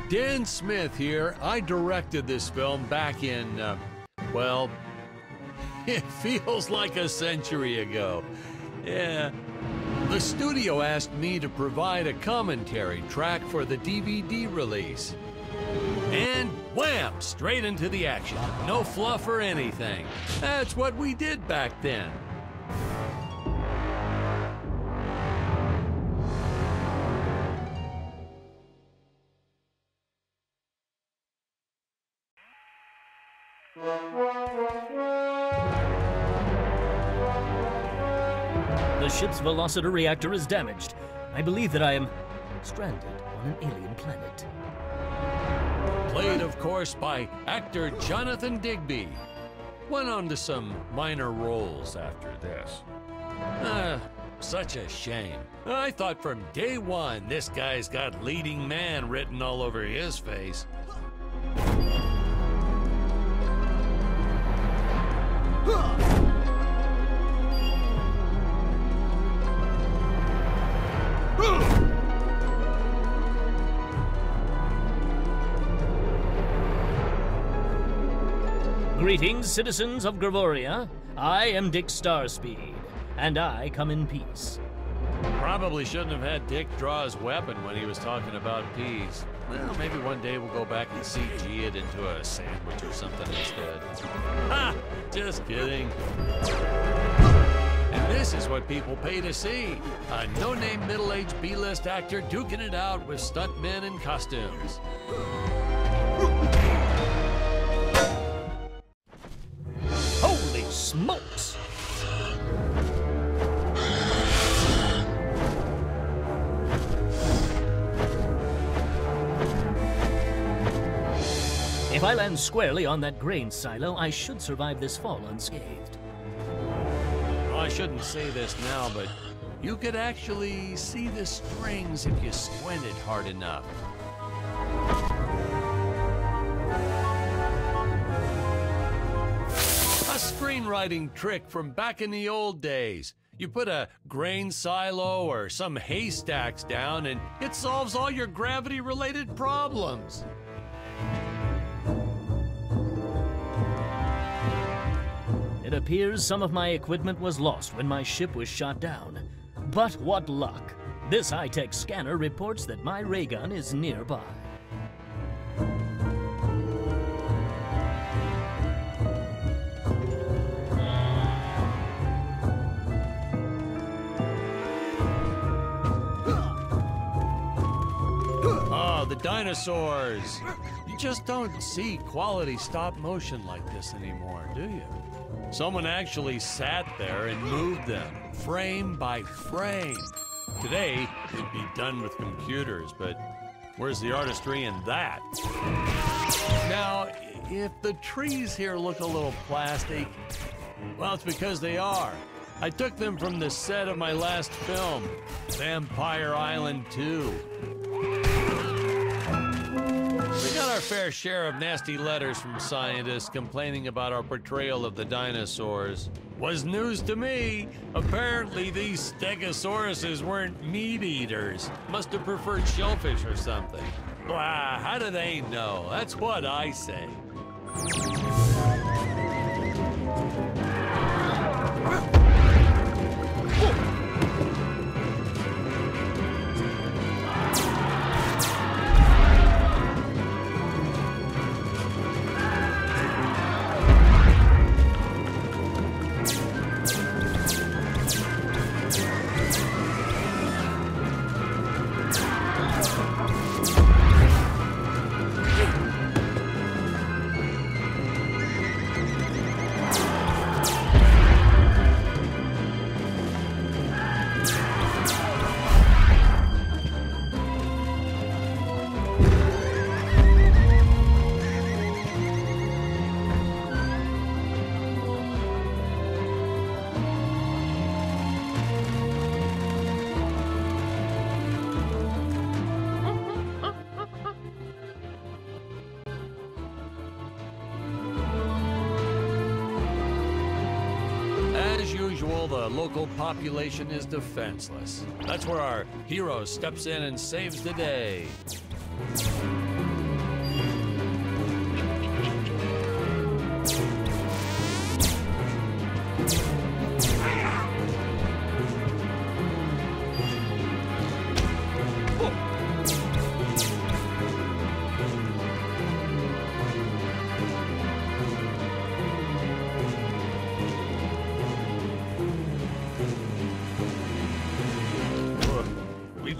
Dan Smith here. I directed this film back in, well, it feels like a century ago. Yeah. The studio asked me to provide a commentary track for the DVD release. And wham! Straight into the action. No fluff or anything. That's what we did back then. The ship's velocity reactor is damaged. I believe that I am stranded on an alien planet. Played, of course, by actor Jonathan Digby. Went on to some minor roles after this. Such a shame. I thought from day one this guy's got leading man written all over his face. Greetings, citizens of Gravoria. I am Dick Starspeed, and I come in peace. Probably shouldn't have had Dick draw his weapon when he was talking about peas. Well, maybe one day we'll go back and CG it into a sandwich or something instead. Ha! Just kidding. And this is what people pay to see. A no-name middle-aged B-list actor duking it out with stuntmen in costumes. Holy smokes! If I land squarely on that grain silo, I should survive this fall unscathed. Well, I shouldn't say this now, but you could actually see the strings if you squinted hard enough. A screenwriting trick from back in the old days. You put a grain silo or some haystacks down and it solves all your gravity-related problems. It appears some of my equipment was lost when my ship was shot down. But what luck! This high-tech scanner reports that my ray gun is nearby. Oh, the dinosaurs! You just don't see quality stop motion like this anymore, do you? Someone actually sat there and moved them, frame by frame. Today, it'd be done with computers, but where's the artistry in that? Now, if the trees here look a little plastic, well, it's because they are. I took them from the set of my last film, Vampire Island 2. We got our fair share of nasty letters from scientists complaining about our portrayal of the dinosaurs. Was news to me. Apparently these stegosauruses weren't meat eaters. Must have preferred shellfish or something. Blah, how do they know? That's what I say. The local population is defenseless. That's where our hero steps in and saves the day.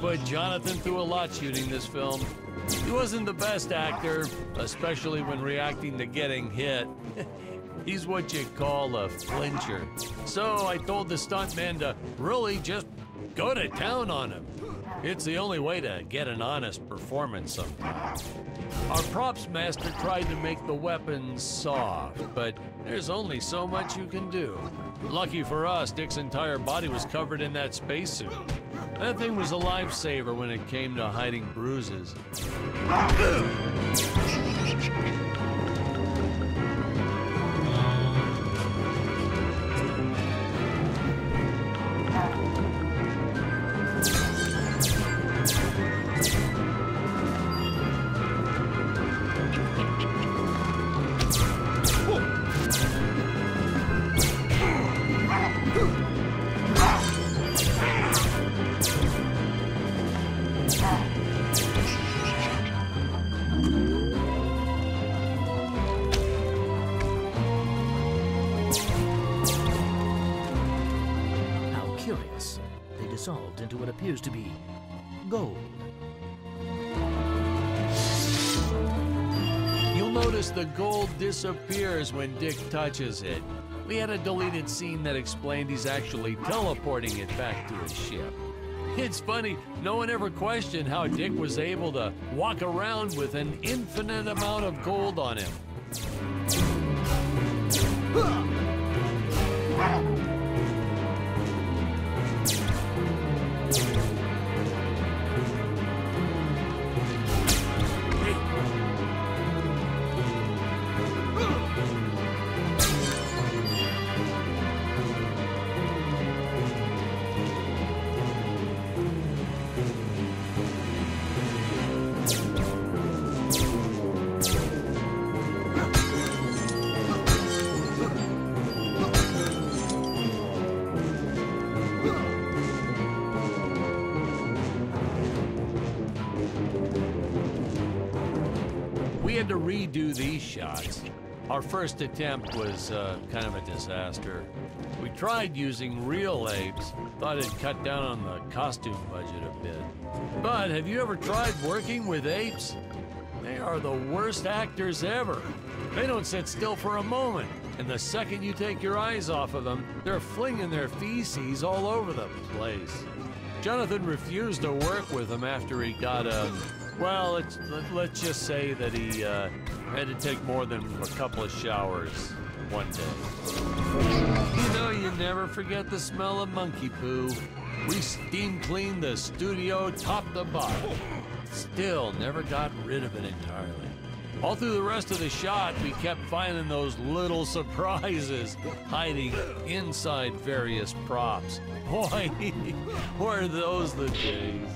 put Jonathan through a lot shooting this film. He wasn't the best actor, especially when reacting to getting hit. He's what you call a flincher. So I told the stuntman to really just go to town on him. It's the only way to get an honest performance sometimes. Our props master tried to make the weapons soft, but there's only so much you can do. Lucky for us, Dick's entire body was covered in that spacesuit. That thing was a lifesaver when it came to hiding bruises. They dissolved into what appears to be gold. You'll notice the gold disappears when Dick touches it. We had a deleted scene that explained he's actually teleporting it back to his ship. It's funny, no one ever questioned how Dick was able to walk around with an infinite amount of gold on him. We had to redo these shots. Our first attempt was kind of a disaster. We tried using real apes, thought it'd cut down on the costume budget a bit. But have you ever tried working with apes? They are the worst actors ever. They don't sit still for a moment, and the second you take your eyes off of them, they're flinging their feces all over the place. Jonathan refused to work with them after he got well, let's just say that he had to take more than a couple of showers one day. You know, you never forget the smell of monkey poo. We steam cleaned the studio top to bottom. Still never got rid of it entirely. All through the rest of the shot, we kept finding those little surprises hiding inside various props. Boy, were those the days.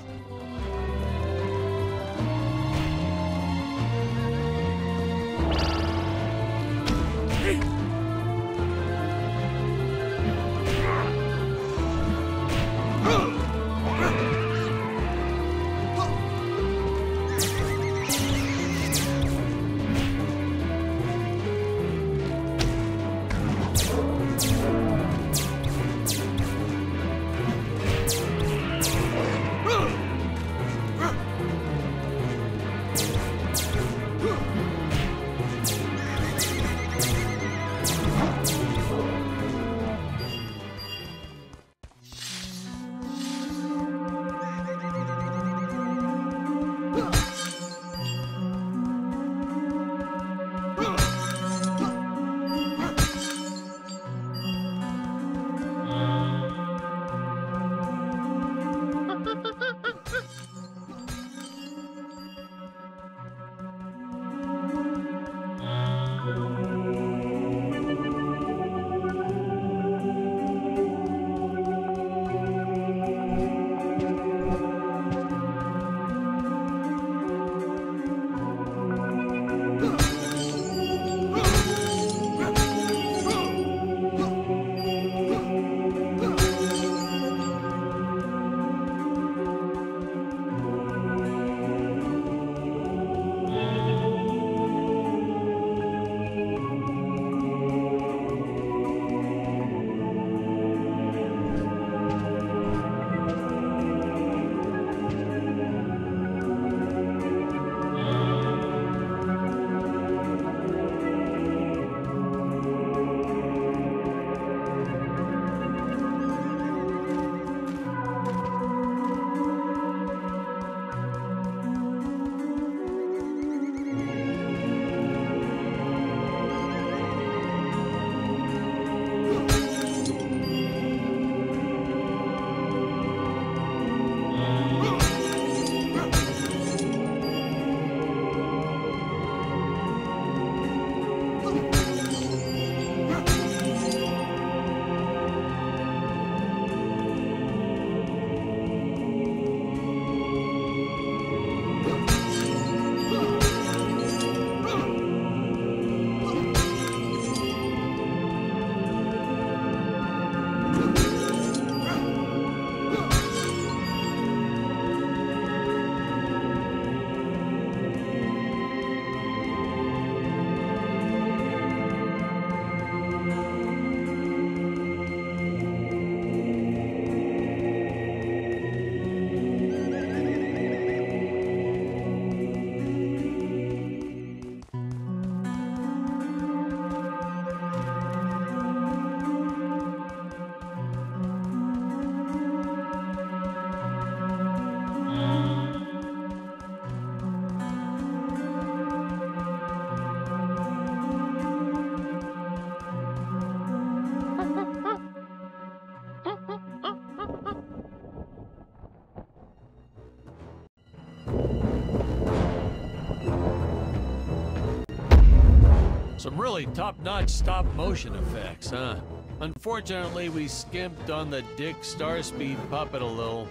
Some really top-notch stop-motion effects, huh? Unfortunately, we skimped on the Dick Starspeed puppet a little.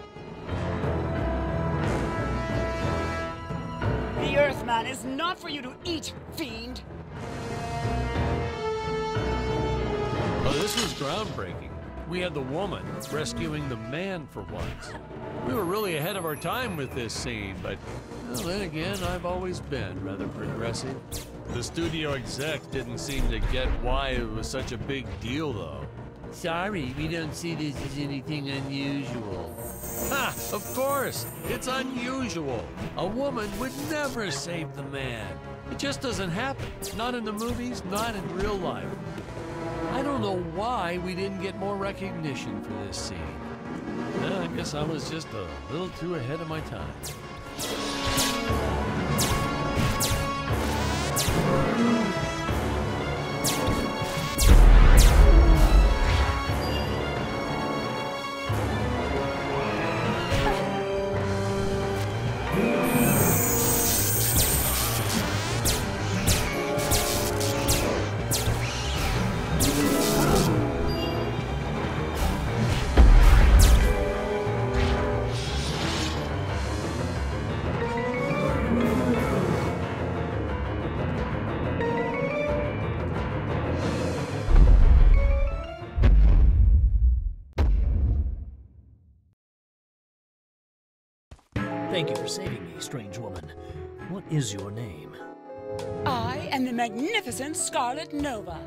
The Earthman is not for you to eat, fiend! Oh, this was groundbreaking. We had the woman rescuing the man for once. We were really ahead of our time with this scene, but well, then again, I've always been rather progressive. The studio exec didn't seem to get why it was such a big deal, though. Sorry, we don't see this as anything unusual. Ha! Of course! It's unusual! A woman would never save the man. It just doesn't happen. Not in the movies, not in real life. I don't know why we didn't get more recognition for this scene. I guess I was just a little too ahead of my time. Thank you for saving me, strange woman. What is your name? I am the magnificent Scarlet Nova.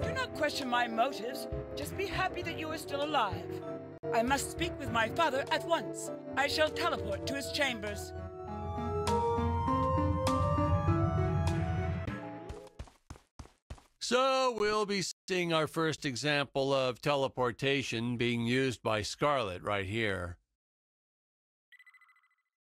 Do not question my motives. Just be happy that you are still alive. I must speak with my father at once. I shall teleport to his chambers. So we'll be seeing our first example of teleportation being used by Scarlet right here.